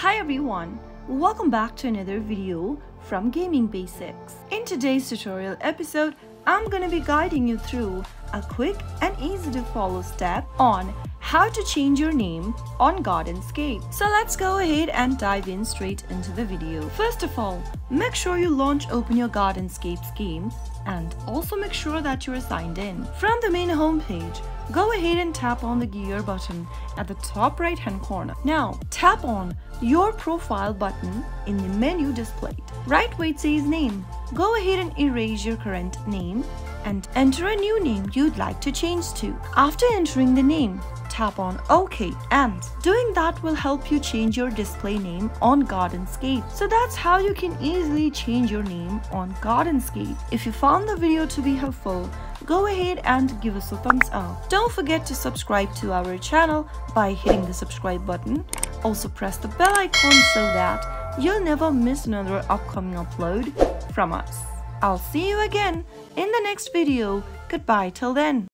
Hi everyone, welcome back to another video from Gaming Basics. In today's tutorial episode, I'm gonna be guiding you through a quick and easy to follow step on how to change your name on Gardenscapes. So let's go ahead and dive in straight into the video. First of all, make sure you open your Gardenscapes game and also make sure that you are signed in. From the main homepage, go ahead and tap on the gear button at the top right hand corner. Now tap on your profile button in the menu displayed. Right where it says name, go ahead and erase your current name and enter a new name you'd like to change to. After entering the name, tap on OK, and doing that will help you change your display name on Gardenscape. So that's how you can easily change your name on Gardenscape. If you found the video to be helpful, go ahead and give us a thumbs up. Don't forget to subscribe to our channel by hitting the subscribe button. Also press the bell icon so that you'll never miss another upcoming upload from us. I'll see you again in the next video. Goodbye till then.